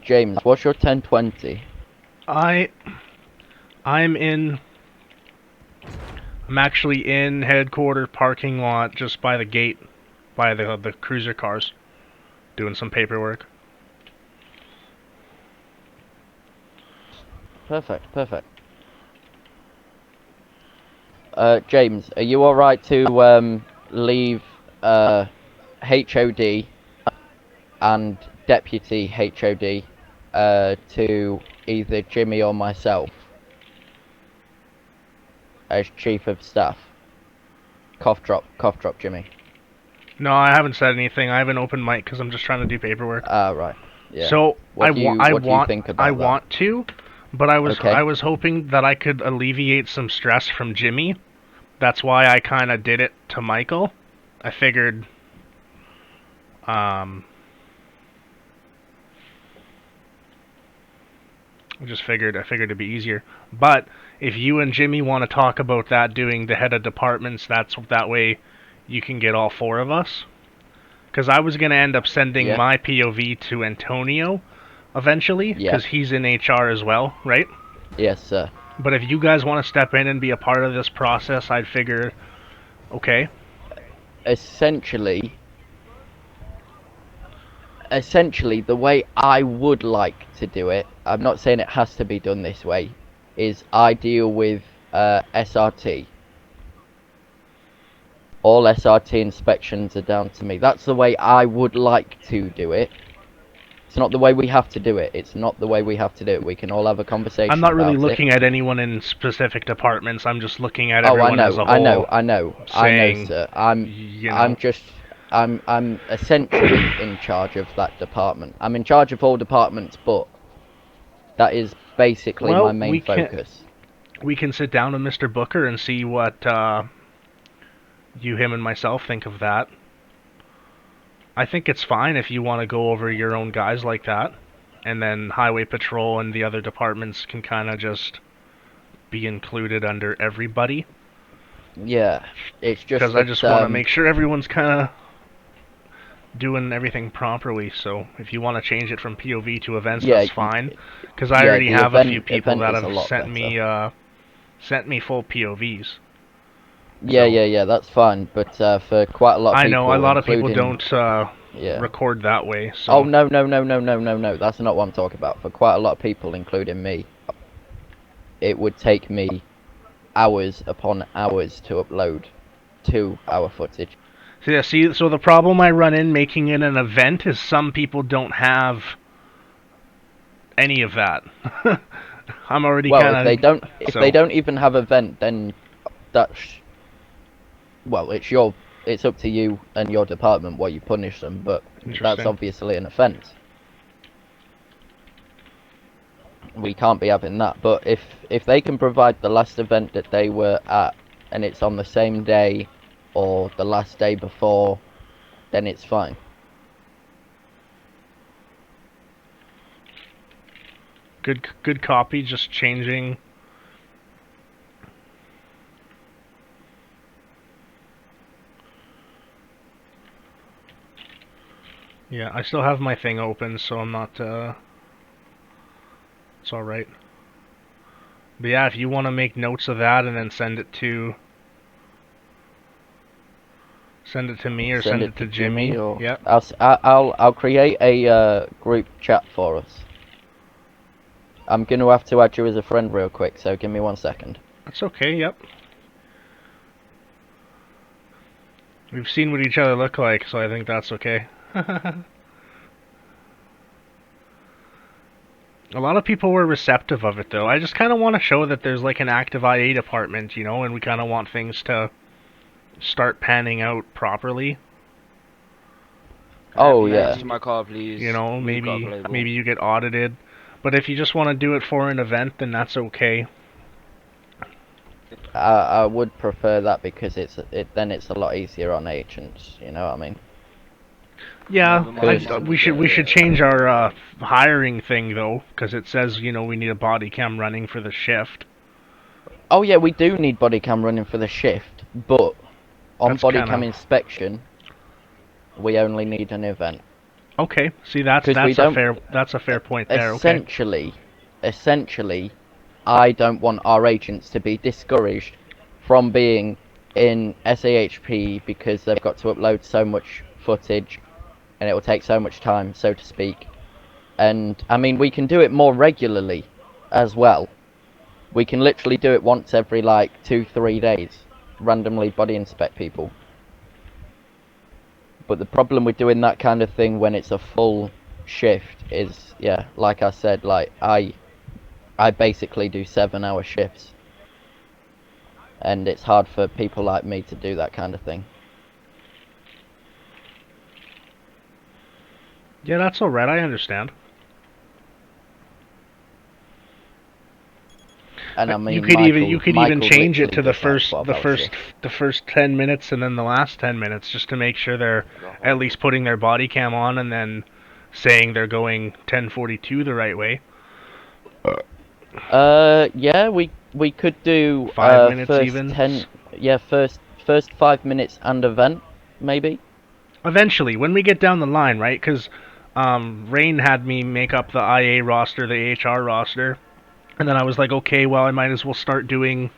James, what's your 1020? I'm in. I'm actually in headquarters parking lot, just by the gate, by the cruiser cars, doing some paperwork. Perfect, perfect. James, are you alright to leave HOD and Deputy HOD to either Jimmy or myself as Chief of Staff? Cough drop, Jimmy. No, I haven't said anything. I have an open mic because I'm just trying to do paperwork. Ah, right. Yeah. So What do you think about I that? want to, but I Okay. was hoping that I could alleviate some stress from Jimmy. That's why I kind of did it to Michael. I figured, I figured it'd be easier. But if you and Jimmy want to talk about that, doing the head of departments, that way you can get all four of us. Because I was gonna end up sending my POV to Antonio eventually, because he's in HR as well, right? Yes, sir. But if you guys want to step in and be a part of this process, I'd figure, okay. Essentially, the way I would like to do it, I'm not saying it has to be done this way, is I deal with SRT. All SRT inspections are down to me. That's the way I would like to do it. It's not the way we have to do it. It's not the way we have to do it. We can all have a conversation. I'm not really about looking it. at anyone in specific departments. I'm just looking at everyone as a whole. I know, sir. I'm essentially in charge of that department. I'm in charge of all departments, but that is basically my main focus. We can sit down with Mr. Booker and see what you, him, and myself think of that. I think it's fine if you want to go over your own guys like that, and then Highway Patrol and the other departments can kind of just be included under everybody. Yeah, it's just because I just want to make sure everyone's kind of doing everything properly. So if you want to change it from POV to events, that's fine. Because I already have a few people that have sent me full POVs. Yeah, that's fine. But for quite a lot of people, I know a lot of people don't record that way. So. Oh no, that's not what I'm talking about. For quite a lot of people, including me, it would take me hours upon hours to upload 2-hour footage. So yeah, so the problem I run in making it an event is some people don't have any of that. I'm already kind of. If they don't even have an event, then that's, well, it's up to you and your department what you punish them, but that's obviously an offence. We can't be having that. But if they can provide the last event that they were at, and it's on the same day or the last day before, then it's fine. Good copy, just changing. Yeah, I still have my thing open, so I'm not, it's alright. But yeah, if you want to make notes of that and then send it to me or send it to Jimmy. Or yeah. I'll create a group chat for us. I'm going to have to add you as a friend real quick, so give me 1 second. That's okay, yep. We've seen what each other look like, so I think that's okay. A lot of people were receptive of it, though. I just kind of want to show that there's like an active IA department, you know, and we kind of want things to start panning out properly. Oh yeah. My car, please. You know, maybe you get audited, but if you just want to do it for an event, then that's okay. I would prefer that because then it's a lot easier on agents. You know what I mean? Yeah, we should change our hiring thing though, because it says, you know, we need a body cam running for the shift. Oh yeah, we do need body cam running for the shift, but on body cam inspection, we only need an event. Okay, see that's because we that's a don't. fair point there. Okay. Essentially, essentially, I don't want our agents to be discouraged from being in SAHP because they've got to upload so much footage and it will take so much time, so to speak. And I mean, we can do it more regularly as well. We can literally do it once every like 2-3 days, randomly body inspect people. But the problem with doing that kind of thing when it's a full shift is, yeah, like I said, like I basically do 7-hour shifts, and it's hard for people like me to do that kind of thing. Yeah, that's all right. I understand. And I You mean, could even Michael change it literally to the does like first 12-hour shifts. 10 minutes and then the last 10 minutes, just to make sure they're at least putting their body cam on and then saying they're going 10:42 the right way. Yeah, we could do 5 minutes first even. 10, yeah, first 5 minutes and event maybe. Eventually, when we get down the line, right? Because Rain had me make up the IA roster, the HR roster, and then I was like, okay, well, I might as well start doing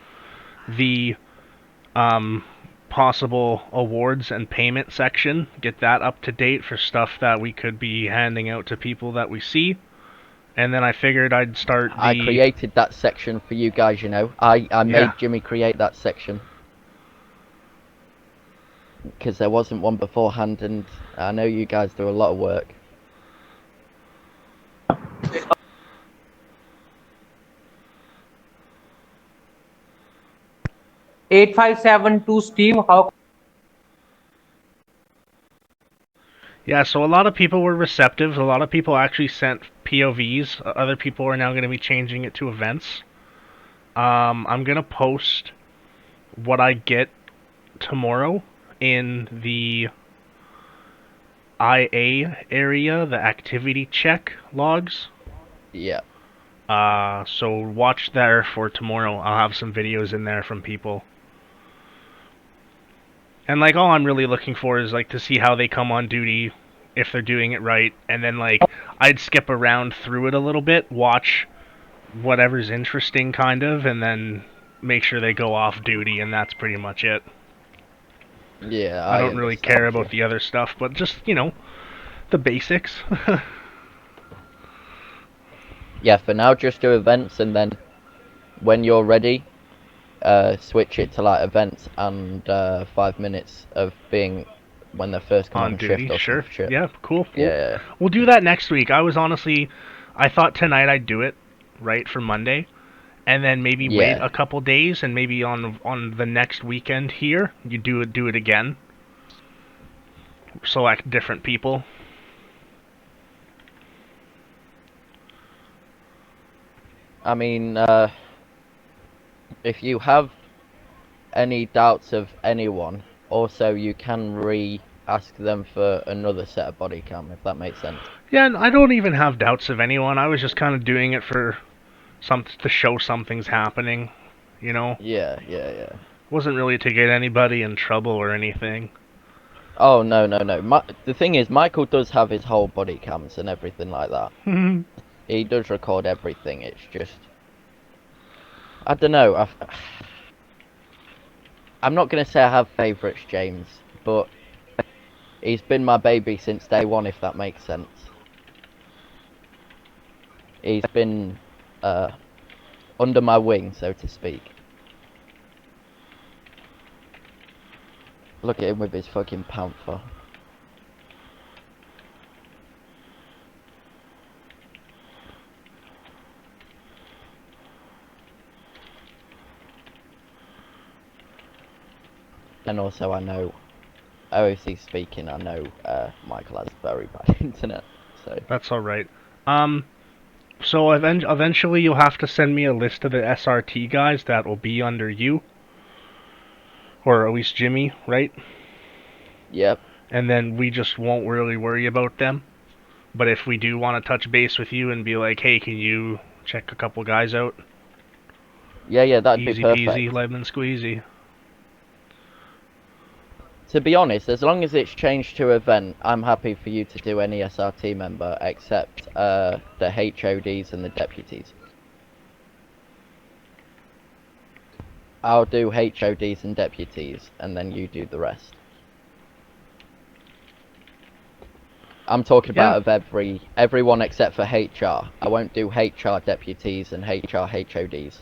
the um, possible awards and payment section, get that up to date for stuff that we could be handing out to people that we see. And then I figured I'd start I the created that section for you guys, you know. I yeah. made Jimmy create that section because there wasn't one beforehand, and I know you guys do a lot of work. 8572 Steve, how Yeah, so a lot of people were receptive. A lot of people actually sent POVs. Other people are now going to be changing it to events. I'm going to post what I get tomorrow in the IA area, the activity check logs. Yeah. So watch there for tomorrow. I'll have some videos in there from people. And like all I'm really looking for is like to see how they come on duty, if they're doing it right, and then like I'd skip around through it a little bit, watch whatever's interesting kind of, and then make sure they go off duty, and that's pretty much it. Yeah, I I don't really care understand you. about the other stuff, but just, the basics. Yeah, for now just do events, and then when you're ready, switch it to like events and 5 minutes of being when they first come On on shift duty, or some sure. shit. Yeah, cool. Yeah. We'll do that next week. I thought tonight I'd do it, right, for Monday, and then maybe wait Yeah. a couple days, and maybe on the next weekend here, you do it again. Select different people. I mean, if you have any doubts of anyone, also you can re-ask them for another set of body cam, if that makes sense. Yeah, and I don't even have doubts of anyone. I was just kind of doing it for to show something's happening, you know. Yeah. Wasn't really to get anybody in trouble or anything. Oh, no. The thing is, Michael does have his whole body cams and everything like that. He does record everything, it's just... I don't know, I'm not going to say I have favourites, James, but he's been my baby since day one, if that makes sense. He's been under my wing, so to speak. Look at him with his fucking panther. And also, I know, OOC speaking, I know Michael has very bad internet, so... That's all right. So eventually you'll have to send me a list of the SRT guys that will be under you, or at least Jimmy, right? Yep. And then we just won't really worry about them. But if we do want to touch base with you and be like, hey, can you check a couple guys out? Yeah, that'd be Easy peasy, perfect. lemon squeezy. To be honest, as long as it's changed to event, I'm happy for you to do any SRT member except the HODs and the deputies. I'll do HODs and deputies, and then you do the rest. I'm talking about of everyone except for HR. I won't do HR deputies and HR HODs.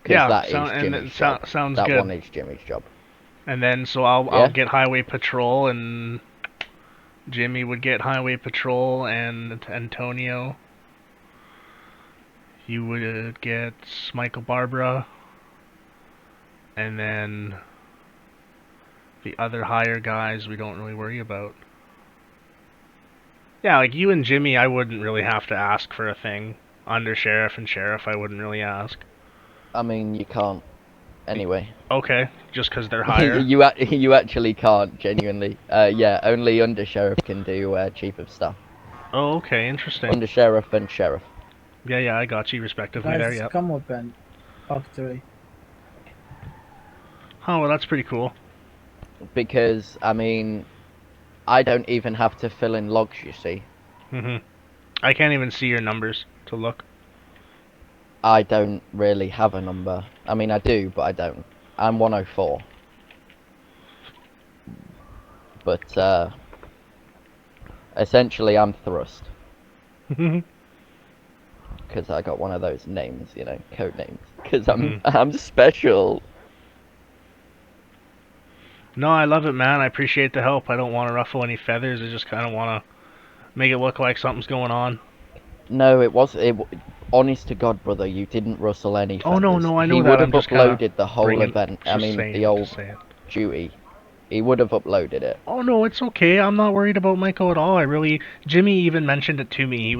Because that is Jimmy's job. Sounds that good. one is Jimmy's job. And then so I'll get highway patrol, and Jimmy would get highway patrol, and Antonio. You would get Michael Barbara, and then the other higher guys we don't really worry about. Yeah, like you and Jimmy, I wouldn't really have to ask for a thing. Under sheriff and sheriff, I wouldn't really ask. I mean, you can't. Anyway. Okay, just because they're higher. you actually can't, genuinely. Yeah, only under sheriff can do chief of staff. Oh, okay, interesting. Under sheriff and sheriff. Yeah, I got you respectively Guys, there. Yeah. come open. Factory. Oh well, that's pretty cool. Because I mean, I don't even have to fill in logs. You see. I can't even see your numbers to look. I don't really have a number. I mean, I do, but I don't. I'm 104. But essentially, I'm thrust. Because I got one of those names, you know, code names. Because I'm special. No, I love it, man. I appreciate the help. I don't want to ruffle any feathers. I just kind of want to make it look like something's going on. No, honest to God, brother, you didn't rustle any feathers. Oh, no, I know he that. He would have uploaded the whole event. I mean, the old duty. He would have uploaded it. Oh, no, it's okay. I'm not worried about Michael at all. Jimmy even mentioned it to me.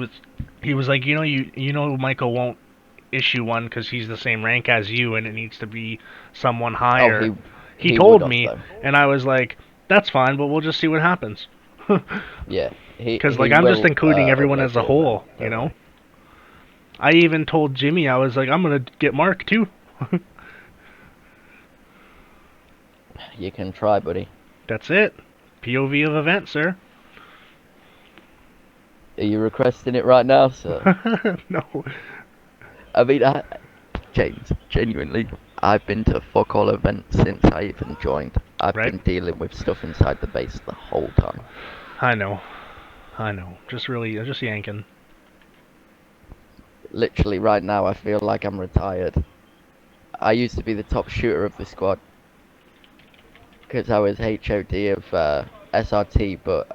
He was like, you know, Michael won't issue one because he's the same rank as you, and it needs to be someone higher. Oh, he told me, and I was like, that's fine, but we'll just see what happens. Yeah. Because like I'm just including everyone as a whole, you know. I even told Jimmy, I was like, I'm gonna get Mark too. You can try, buddy. That's it. POV of event, sir. Are you requesting it right now, sir? No. I mean, James, genuinely, I've been to fuck all events since I even joined. I've been dealing with stuff inside the base the whole time. I know. Just yanking. Literally, right now, I feel like I'm retired. I used to be the top shooter of the squad. Because I was HOD of SRT, but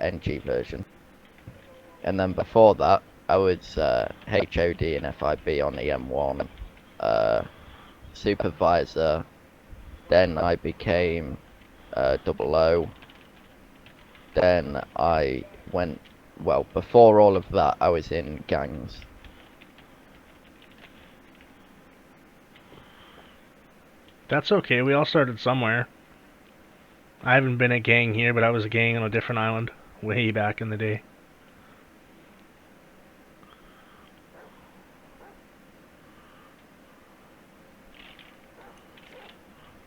NG version. And then before that, I was HOD and FIB on EM1, supervisor. Then I became 00. Then I went, well, before all of that, I was in gangs. That's okay, we all started somewhere. I haven't been a gang here, but I was a gang on a different island way back in the day.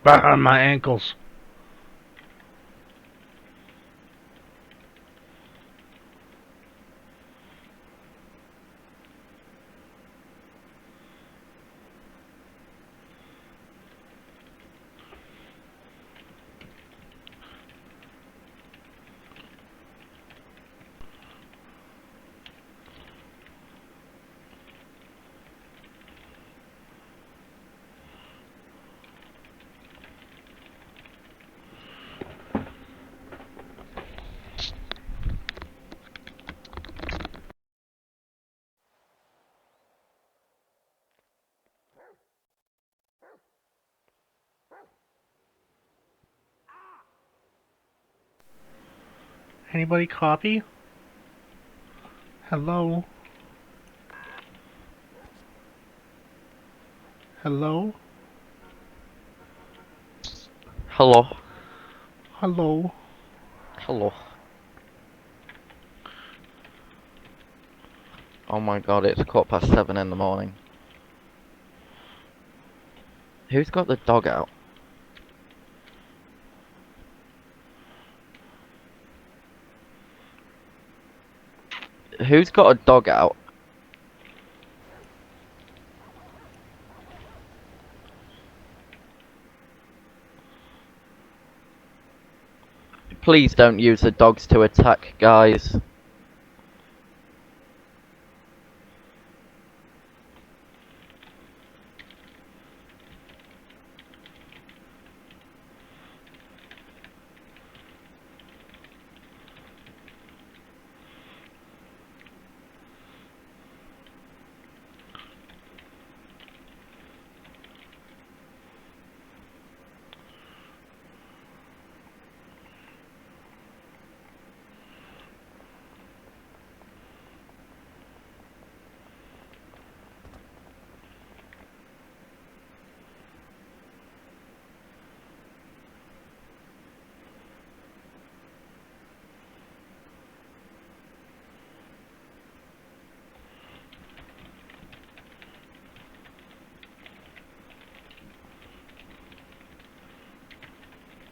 Back on my ankles. Anybody copy? Hello? Hello? Hello. Hello? Hello. Oh my god, it's 7:15 in the morning. Who's got the dog out? Who's got a dog out? Please don't use the dogs to attack, guys.